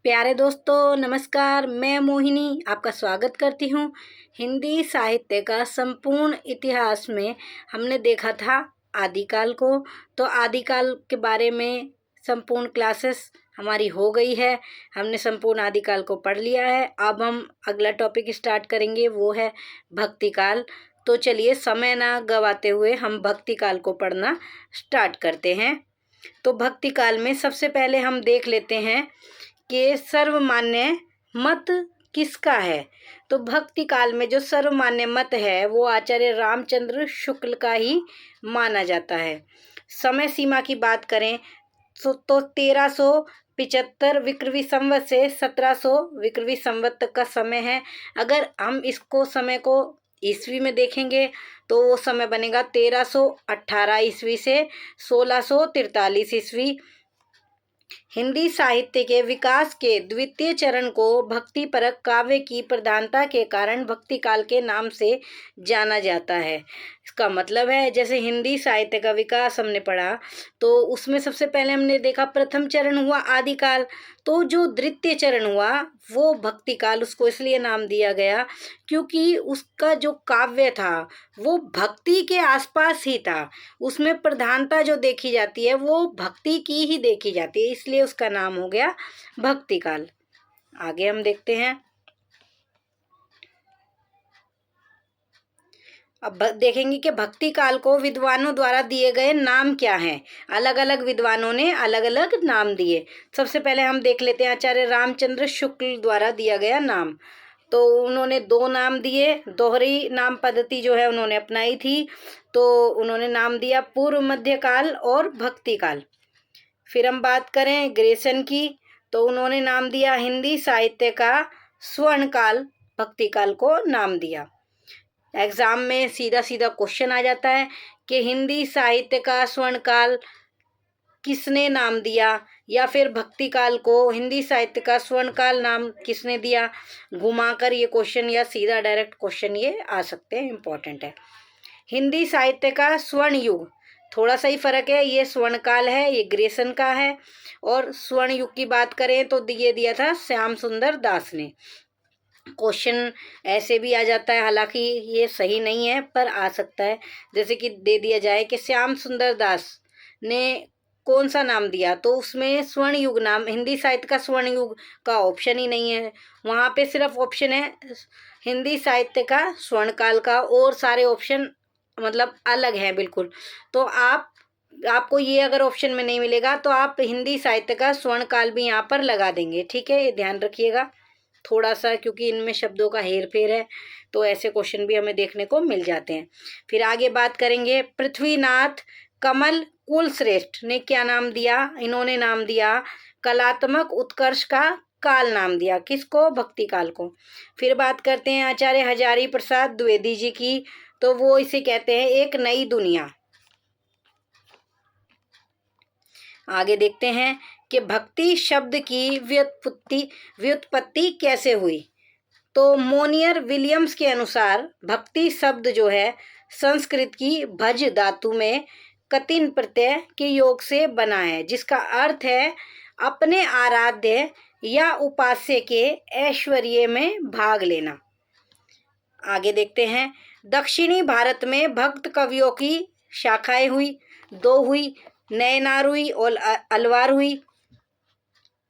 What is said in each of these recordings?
प्यारे दोस्तों नमस्कार। मैं मोहिनी आपका स्वागत करती हूँ। हिंदी साहित्य का संपूर्ण इतिहास में हमने देखा था आदिकाल को। तो आदिकाल के बारे में संपूर्ण क्लासेस हमारी हो गई है। हमने संपूर्ण आदिकाल को पढ़ लिया है। अब हम अगला टॉपिक स्टार्ट करेंगे, वो है भक्तिकाल। तो चलिए समय ना गवाते हुए हम भक्तिकाल को पढ़ना स्टार्ट करते हैं। तो भक्तिकाल में सबसे पहले हम देख लेते हैं कि सर्वमान्य मत किसका है। तो भक्ति काल में जो सर्वमान्य मत है वो आचार्य रामचंद्र शुक्ल का ही माना जाता है। समय सीमा की बात करें तो 1375 विक्रमी संवत से 1700 विक्रमी संवत तक का समय है। अगर हम इसको समय को ईस्वी में देखेंगे तो वो समय बनेगा 1318 ईस्वी से 1643 ईस्वी। हिंदी साहित्य के विकास के द्वितीय चरण को भक्तिपरक काव्य की प्रधानता के कारण भक्तिकाल के नाम से जाना जाता है। इसका मतलब है जैसे हिंदी साहित्य का विकास हमने पढ़ा तो उसमें सबसे पहले हमने देखा प्रथम चरण हुआ आदिकाल, तो जो द्वितीय चरण हुआ वो भक्तिकाल, उसको इसलिए नाम दिया गया क्योंकि उसका जो काव्य था वो भक्ति के आसपास ही था। उसमें प्रधानता जो देखी जाती है वो भक्ति की ही देखी जाती है, इसलिए उसका नाम हो गया भक्तिकाल। आगे हम देखते हैं। अब देखेंगे कि भक्ति काल को विद्वानों द्वारा दिए गए नाम क्या हैं। अलग अलग विद्वानों ने अलग अलग नाम दिए। सबसे पहले हम देख लेते हैं आचार्य रामचंद्र शुक्ल द्वारा दिया गया नाम। तो उन्होंने दो नाम दिए, दोहरी नाम पद्धति जो है उन्होंने अपनाई थी। तो उन्होंने नाम दिया पूर्व मध्यकाल और भक्ति काल। फिर हम बात करें ग्रेसन की, तो उन्होंने नाम दिया हिंदी साहित्य का स्वर्ण काल, भक्ति काल को नाम दिया। एग्जाम में सीधा सीधा क्वेश्चन आ जाता है कि हिंदी साहित्य का स्वर्ण काल किसने नाम दिया, या फिर भक्ति काल को हिंदी साहित्य का स्वर्ण काल नाम किसने दिया। घुमाकर ये क्वेश्चन या सीधा डायरेक्ट क्वेश्चन ये आ सकते हैं, इंपॉर्टेंट है। हिंदी साहित्य का स्वर्ण युग, थोड़ा सा ही फर्क है, ये स्वर्ण काल है, ये ग्रेसन का है। और स्वर्ण युग की बात करें तो ये दिया था श्याम सुंदर दास ने। क्वेश्चन ऐसे भी आ जाता है, हालांकि ये सही नहीं है पर आ सकता है। जैसे कि दे दिया जाए कि श्याम सुंदर दास ने कौन सा नाम दिया, तो उसमें स्वर्ण युग नाम, हिंदी साहित्य का स्वर्ण युग का ऑप्शन ही नहीं है। वहाँ पे सिर्फ ऑप्शन है हिंदी साहित्य का स्वर्ण काल का, और सारे ऑप्शन मतलब अलग हैं बिल्कुल। तो आपको ये अगर ऑप्शन में नहीं मिलेगा तो आप हिंदी साहित्य का स्वर्ण काल भी यहाँ पर लगा देंगे, ठीक है, ये ध्यान रखिएगा थोड़ा सा, क्योंकि इनमें शब्दों का हेर फेर है तो ऐसे क्वेश्चन भी हमें देखने को मिल जाते हैं। फिर आगे बात करेंगे पृथ्वीनाथ कमल कुलश्रेष्ठ ने क्या नाम दिया। इन्होंने नाम दिया कलात्मक उत्कर्ष का काल नाम दिया, किसको, भक्ति काल को। फिर बात करते हैं आचार्य हजारी प्रसाद द्विवेदी जी की, तो वो इसे कहते हैं एक नई दुनिया। आगे देखते हैं कि भक्ति शब्द की व्युत्पत्ति कैसे हुई। तो मोनियर विलियम्स के अनुसार भक्ति शब्द जो है संस्कृत की भज धातु में कतिन प्रत्यय के योग से बना है, जिसका अर्थ है अपने आराध्य या उपास्य के ऐश्वर्य में भाग लेना। आगे देखते हैं दक्षिणी भारत में भक्त कवियों की शाखाएं हुई, दो हुई, नैनार हुई और अलवार हुई।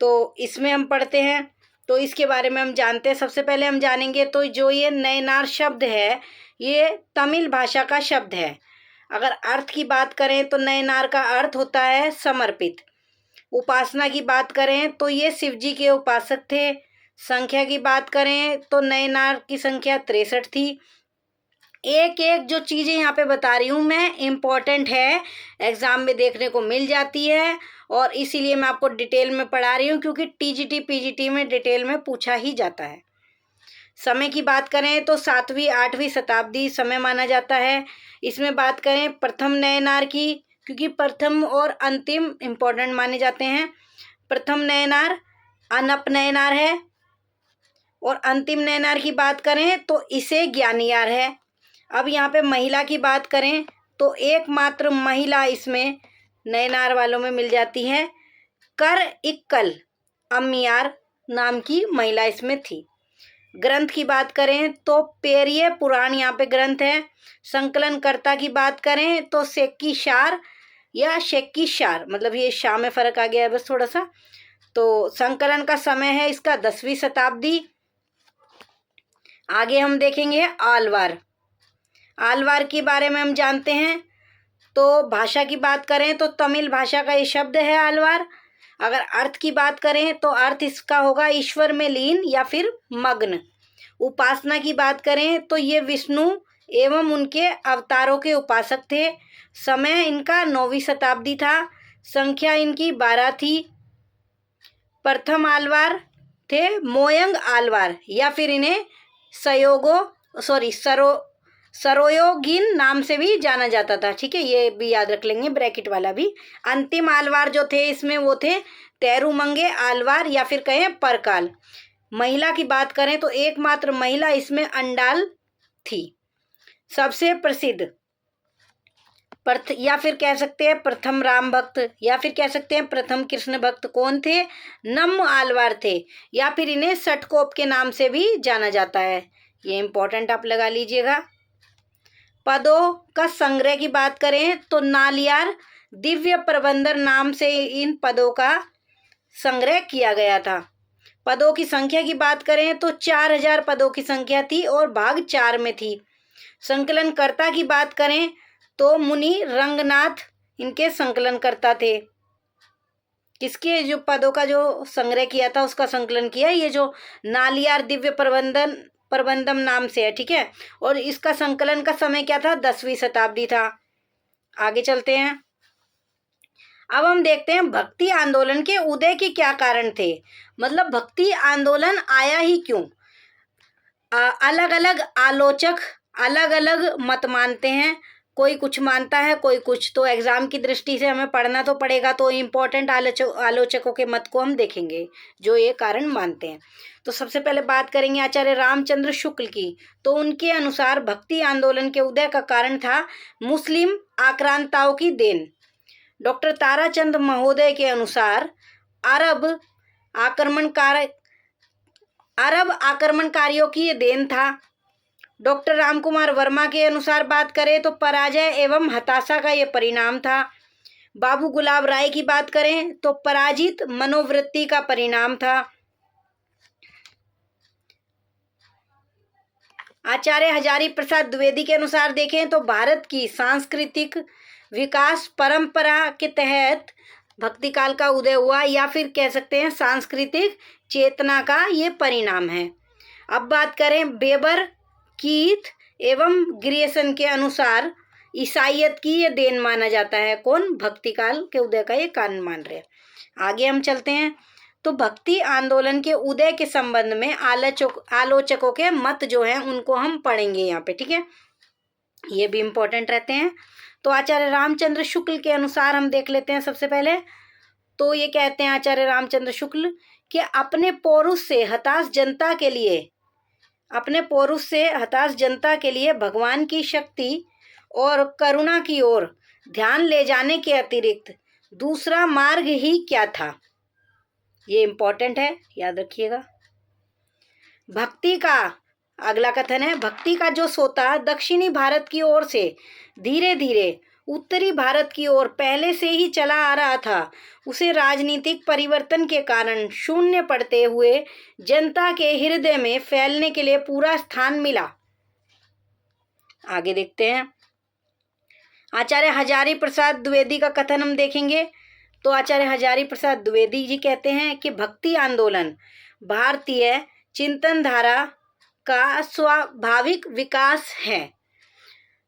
तो इसमें हम पढ़ते हैं, तो इसके बारे में हम जानते हैं। सबसे पहले हम जानेंगे तो जो ये नैनार शब्द है ये तमिल भाषा का शब्द है। अगर अर्थ की बात करें तो नैनार का अर्थ होता है समर्पित। उपासना की बात करें तो ये शिव जी के उपासक थे। संख्या की बात करें तो नैनार की संख्या 63 थी। एक एक जो चीज़ें यहाँ पे बता रही हूँ मैं, इम्पॉर्टेंट है, एग्ज़ाम में देखने को मिल जाती है और इसीलिए मैं आपको डिटेल में पढ़ा रही हूँ, क्योंकि टीजीटी पीजीटी में डिटेल में पूछा ही जाता है। समय की बात करें तो 7वीं 8वीं शताब्दी समय माना जाता है। इसमें बात करें प्रथम नयनार की, क्योंकि प्रथम और अंतिम इम्पॉर्टेंट माने जाते हैं। प्रथम नयनार अनप नयनार है, और अंतिम नयनार की बात करें तो इसे ज्ञानियार है। अब यहाँ पे महिला की बात करें तो एकमात्र महिला इसमें नयनार वालों में मिल जाती है कर इक्कल अम्मियार, नाम की महिला इसमें थी। ग्रंथ की बात करें तो पेरिये पुराण यहाँ पे ग्रंथ है। संकलनकर्ता की बात करें तो शेक्कीशार या शेक्कीशार, मतलब ये शाह में फ़र्क आ गया है बस थोड़ा सा। तो संकलन का समय है इसका 10वीं शताब्दी। आगे हम देखेंगे आलवार। आलवार के बारे में हम जानते हैं। तो भाषा की बात करें तो तमिल भाषा का ये शब्द है आलवार। अगर अर्थ की बात करें तो अर्थ इसका होगा ईश्वर में लीन या फिर मग्न। उपासना की बात करें तो ये विष्णु एवं उनके अवतारों के उपासक थे। समय इनका 9वीं शताब्दी था। संख्या इनकी 12 थी। प्रथम आलवार थे मोयंग आलवार या फिर इन्हें सरोयोगिन नाम से भी जाना जाता था। ठीक है, ये भी याद रख लेंगे, ब्रैकेट वाला भी। अंतिम आलवार जो थे इसमें वो थे तेरुमंगे आलवार या फिर कहें परकाल। महिला की बात करें तो एकमात्र महिला इसमें अंडाल थी। सबसे प्रसिद्ध या फिर कह सकते हैं प्रथम राम भक्त या फिर कह सकते हैं प्रथम कृष्ण भक्त कौन थे? नम आलवार थे या फिर इन्हें सटकोप के नाम से भी जाना जाता है। ये इंपॉर्टेंट आप लगा लीजिएगा। पदों का संग्रह की बात करें तो नालियार दिव्य प्रबंधन नाम से इन पदों का संग्रह किया गया था। पदों की संख्या की बात करें तो 4000 पदों की संख्या थी और भाग 4 में थी। संकलनकर्ता की बात करें तो मुनि रंगनाथ इनके संकलनकर्ता थे। किसके जो पदों का जो संग्रह किया था उसका संकलन किया, ये जो नालियार दिव्य प्रबंधम नाम से है। ठीक है, और इसका संकलन का समय क्या था? 10वीं शताब्दी था। आगे चलते हैं। अब हम देखते हैं भक्ति आंदोलन के उदय के क्या कारण थे, मतलब भक्ति आंदोलन आया ही क्यों। अलग अलग आलोचक अलग अलग मत मानते हैं, कोई कुछ मानता है कोई कुछ। तो एग्जाम की दृष्टि से हमें पढ़ना तो पड़ेगा, तो इम्पोर्टेंट आलोचकों के मत को हम देखेंगे जो ये कारण मानते हैं। तो सबसे पहले बात करेंगे आचार्य रामचंद्र शुक्ल की। तो उनके अनुसार भक्ति आंदोलन के उदय का कारण था मुस्लिम आक्रांताओं की देन। डॉक्टर ताराचंद महोदय के अनुसार अरब आक्रमणकारियों की ये देन था। डॉक्टर रामकुमार वर्मा के अनुसार बात करें तो पराजय एवं हताशा का ये परिणाम था। बाबू गुलाब राय की बात करें तो पराजित मनोवृत्ति का परिणाम था। आचार्य हजारी प्रसाद द्विवेदी के अनुसार देखें तो भारत की सांस्कृतिक विकास परंपरा के तहत भक्ति काल का उदय हुआ या फिर कह सकते हैं सांस्कृतिक चेतना का ये परिणाम है। अब बात करें बेबर, कीथ एवं ग्रियर्सन के अनुसार ईसाइयत की ये देन माना जाता है। कौन? भक्ति काल के उदय का ये कारण मान रहे हैं। आगे हम चलते हैं। तो भक्ति आंदोलन के उदय के संबंध में आलोचकों के मत जो हैं उनको हम पढ़ेंगे यहाँ पे। ठीक है, ये भी इम्पोर्टेंट रहते हैं। तो आचार्य रामचंद्र शुक्ल के अनुसार हम देख लेते हैं सबसे पहले। तो ये कहते हैं आचार्य रामचंद्र शुक्ल कि अपने पौरुष से हताश जनता के लिए भगवान की शक्ति और करुणा की ओर ध्यान ले जाने के अतिरिक्त दूसरा मार्ग ही क्या था। ये इम्पोर्टेंट है, याद रखिएगा। भक्ति का अगला कथन है, भक्ति का जो सोता दक्षिणी भारत की ओर से धीरे धीरे उत्तरी भारत की ओर पहले से ही चला आ रहा था, उसे राजनीतिक परिवर्तन के कारण शून्य पड़ते हुए जनता के हृदय में फैलने के लिए पूरा स्थान मिला। आगे देखते हैं। आचार्य हजारी प्रसाद द्विवेदी का कथन हम देखेंगे। तो आचार्य हजारी प्रसाद द्विवेदी जी कहते हैं कि भक्ति आंदोलन भारतीय चिंतन धारा का स्वाभाविक विकास है।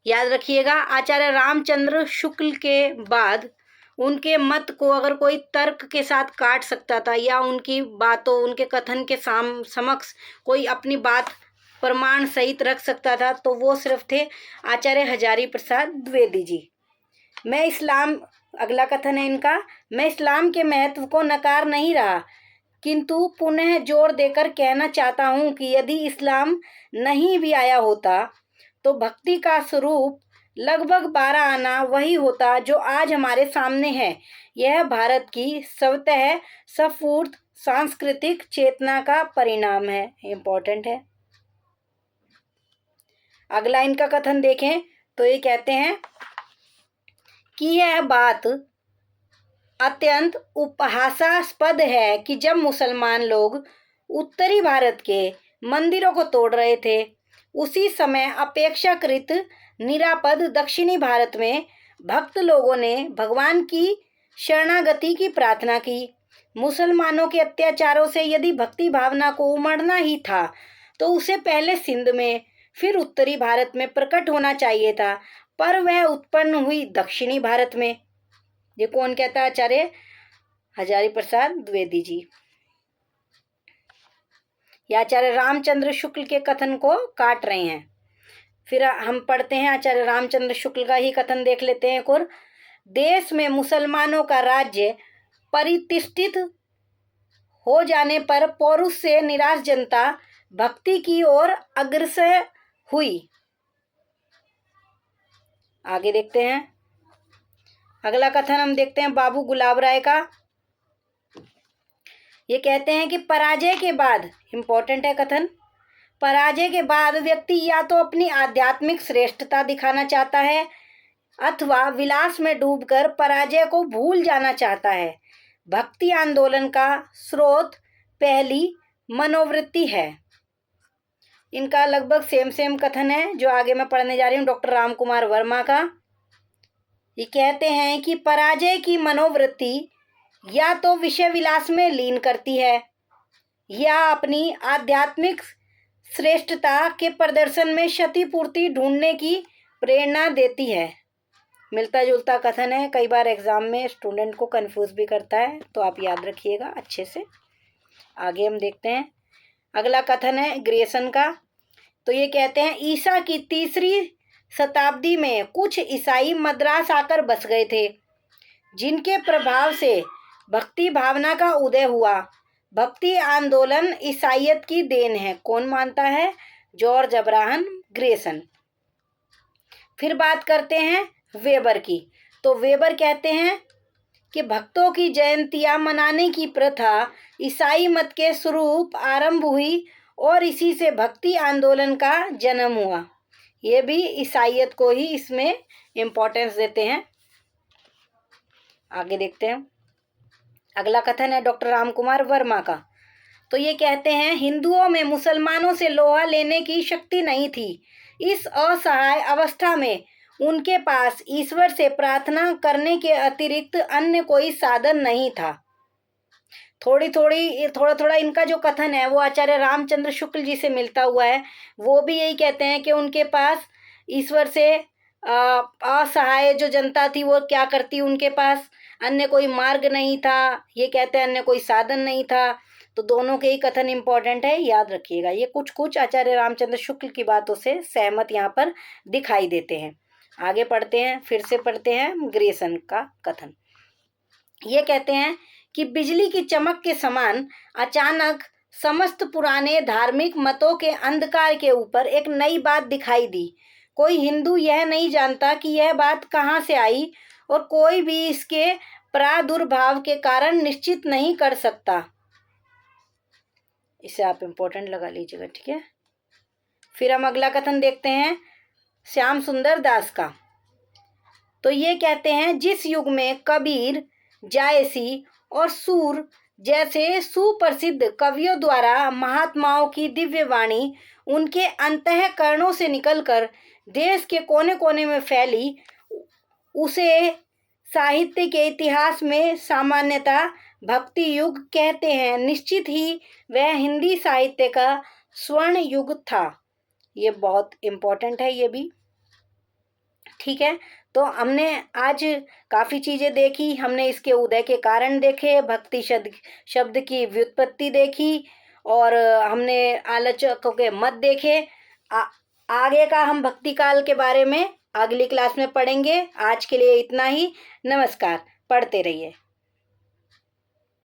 याद रखिएगा, आचार्य रामचंद्र शुक्ल के बाद उनके मत को अगर कोई तर्क के साथ काट सकता था या उनकी बातों उनके कथन के समक्ष कोई अपनी बात प्रमाण सहित रख सकता था तो वो सिर्फ थे आचार्य हजारी प्रसाद द्विवेदी जी। अगला कथन है इनका, मैं इस्लाम के महत्व को नकार नहीं रहा, किंतु पुनः जोर देकर कहना चाहता हूँ कि यदि इस्लाम नहीं भी आया होता तो भक्ति का स्वरूप लगभग 12 आना वही होता जो आज हमारे सामने है। यह भारत की स्वतः स्फूर्त सांस्कृतिक चेतना का परिणाम है। इम्पोर्टेंट है। अगला इनका कथन देखें तो ये कहते हैं कि यह बात अत्यंत उपहासास्पद है कि जब मुसलमान लोग उत्तरी भारत के मंदिरों को तोड़ रहे थे, उसी समय अपेक्षाकृत निरापद दक्षिणी भारत में भक्त लोगों ने भगवान की शरणागति की प्रार्थना की। मुसलमानों के अत्याचारों से यदि भक्ति भावना को उमड़ना ही था तो उसे पहले सिंध में फिर उत्तरी भारत में प्रकट होना चाहिए था, पर वह उत्पन्न हुई दक्षिणी भारत में। ये कौन कहता है? आचार्य हजारी प्रसाद द्विवेदी जी। या आचार्य रामचंद्र शुक्ल के कथन को काट रहे हैं। फिर हम पढ़ते हैं आचार्य रामचंद्र शुक्ल का ही कथन देख लेते हैं। और देश में मुसलमानों का राज्य परितिष्ठित हो जाने पर पौरुष से निराश जनता भक्ति की ओर अग्रसर हुई। आगे देखते हैं। अगला कथन हम देखते हैं बाबू गुलाब राय का। ये कहते हैं कि पराजय के बाद, इम्पोर्टेंट है कथन, पराजय के बाद व्यक्ति या तो अपनी आध्यात्मिक श्रेष्ठता दिखाना चाहता है अथवा विलास में डूबकर पराजय को भूल जाना चाहता है। भक्ति आंदोलन का स्रोत पहली मनोवृत्ति है। इनका लगभग सेम कथन है जो आगे मैं पढ़ने जा रही हूँ, डॉक्टर राम कुमार वर्मा का। ये कहते हैं कि पराजय की मनोवृत्ति या तो विषय विलास में लीन करती है या अपनी आध्यात्मिक श्रेष्ठता के प्रदर्शन में क्षतिपूर्ति ढूंढने की प्रेरणा देती है। मिलता जुलता कथन है, कई बार एग्जाम में स्टूडेंट को कंफ्यूज भी करता है, तो आप याद रखिएगा अच्छे से। आगे हम देखते हैं। अगला कथन है ग्रेसन का। तो ये कहते हैं ईसा की 3री शताब्दी में कुछ ईसाई मद्रास आकर बस गए थे, जिनके प्रभाव से भक्ति भावना का उदय हुआ। भक्ति आंदोलन ईसाइयत की देन है। कौन मानता है? George Abraham Grayson. फिर बात करते हैं वेबर की। तो वेबर कहते हैं कि भक्तों की जयंतियां मनाने की प्रथा ईसाई मत के स्वरूप आरंभ हुई और इसी से भक्ति आंदोलन का जन्म हुआ। ये भी ईसाइयत को ही इसमें इम्पोर्टेंस देते हैं। आगे देखते हैं। अगला कथन है डॉक्टर राम कुमार वर्मा का। तो ये कहते हैं हिंदुओं में मुसलमानों से लोहा लेने की शक्ति नहीं थी। इस असहाय अवस्था में उनके पास ईश्वर से प्रार्थना करने के अतिरिक्त अन्य कोई साधन नहीं था। थोड़ा इनका जो कथन है वो आचार्य रामचंद्र शुक्ल जी से मिलता हुआ है। वो भी यही कहते हैं कि उनके पास ईश्वर से असहाय जो जनता थी वो क्या करती, उनके पास अन्य कोई मार्ग नहीं था। ये कहते हैं अन्य कोई साधन नहीं था। तो दोनों के ही कथन इम्पोर्टेंट है, याद रखिएगा। ये कुछ आचार्य रामचंद्र शुक्ल की बातों से सहमत यहाँ पर दिखाई देते हैं। आगे पढ़ते हैं, फिर से पढ़ते हैं ग्रेसन का कथन। ये कहते हैं कि बिजली की चमक के समान अचानक समस्त पुराने धार्मिक मतों के अंधकार के ऊपर एक नई बात दिखाई दी। कोई हिंदू यह नहीं जानता कि यह बात कहाँ से आई और कोई भी इसके प्रादुर्भाव के कारण निश्चित नहीं कर सकता। इसे आप इम्पोर्टेंट लगा लीजिएगा, ठीक है। फिर हम अगला कथन देखते हैं श्याम सुंदर दास का। तो ये कहते हैं जिस युग में कबीर, जायसी और सूर जैसे सुप्रसिद्ध कवियों द्वारा महात्माओं की दिव्य वाणी उनके अंतःकरणों से निकलकर देश के कोने कोने में फैली, उसे साहित्य के इतिहास में सामान्यतः भक्ति युग कहते हैं। निश्चित ही वह हिंदी साहित्य का स्वर्ण युग था। ये बहुत इम्पोर्टेंट है ये भी, ठीक है। तो हमने आज काफ़ी चीज़ें देखी। हमने इसके उदय के कारण देखे, भक्ति शब्द की व्युत्पत्ति देखी और हमने आलोचकों के मत देखे। आगे का हम भक्ति काल के बारे में अगली क्लास में पढ़ेंगे। आज के लिए इतना ही। नमस्कार। पढ़ते रहिए।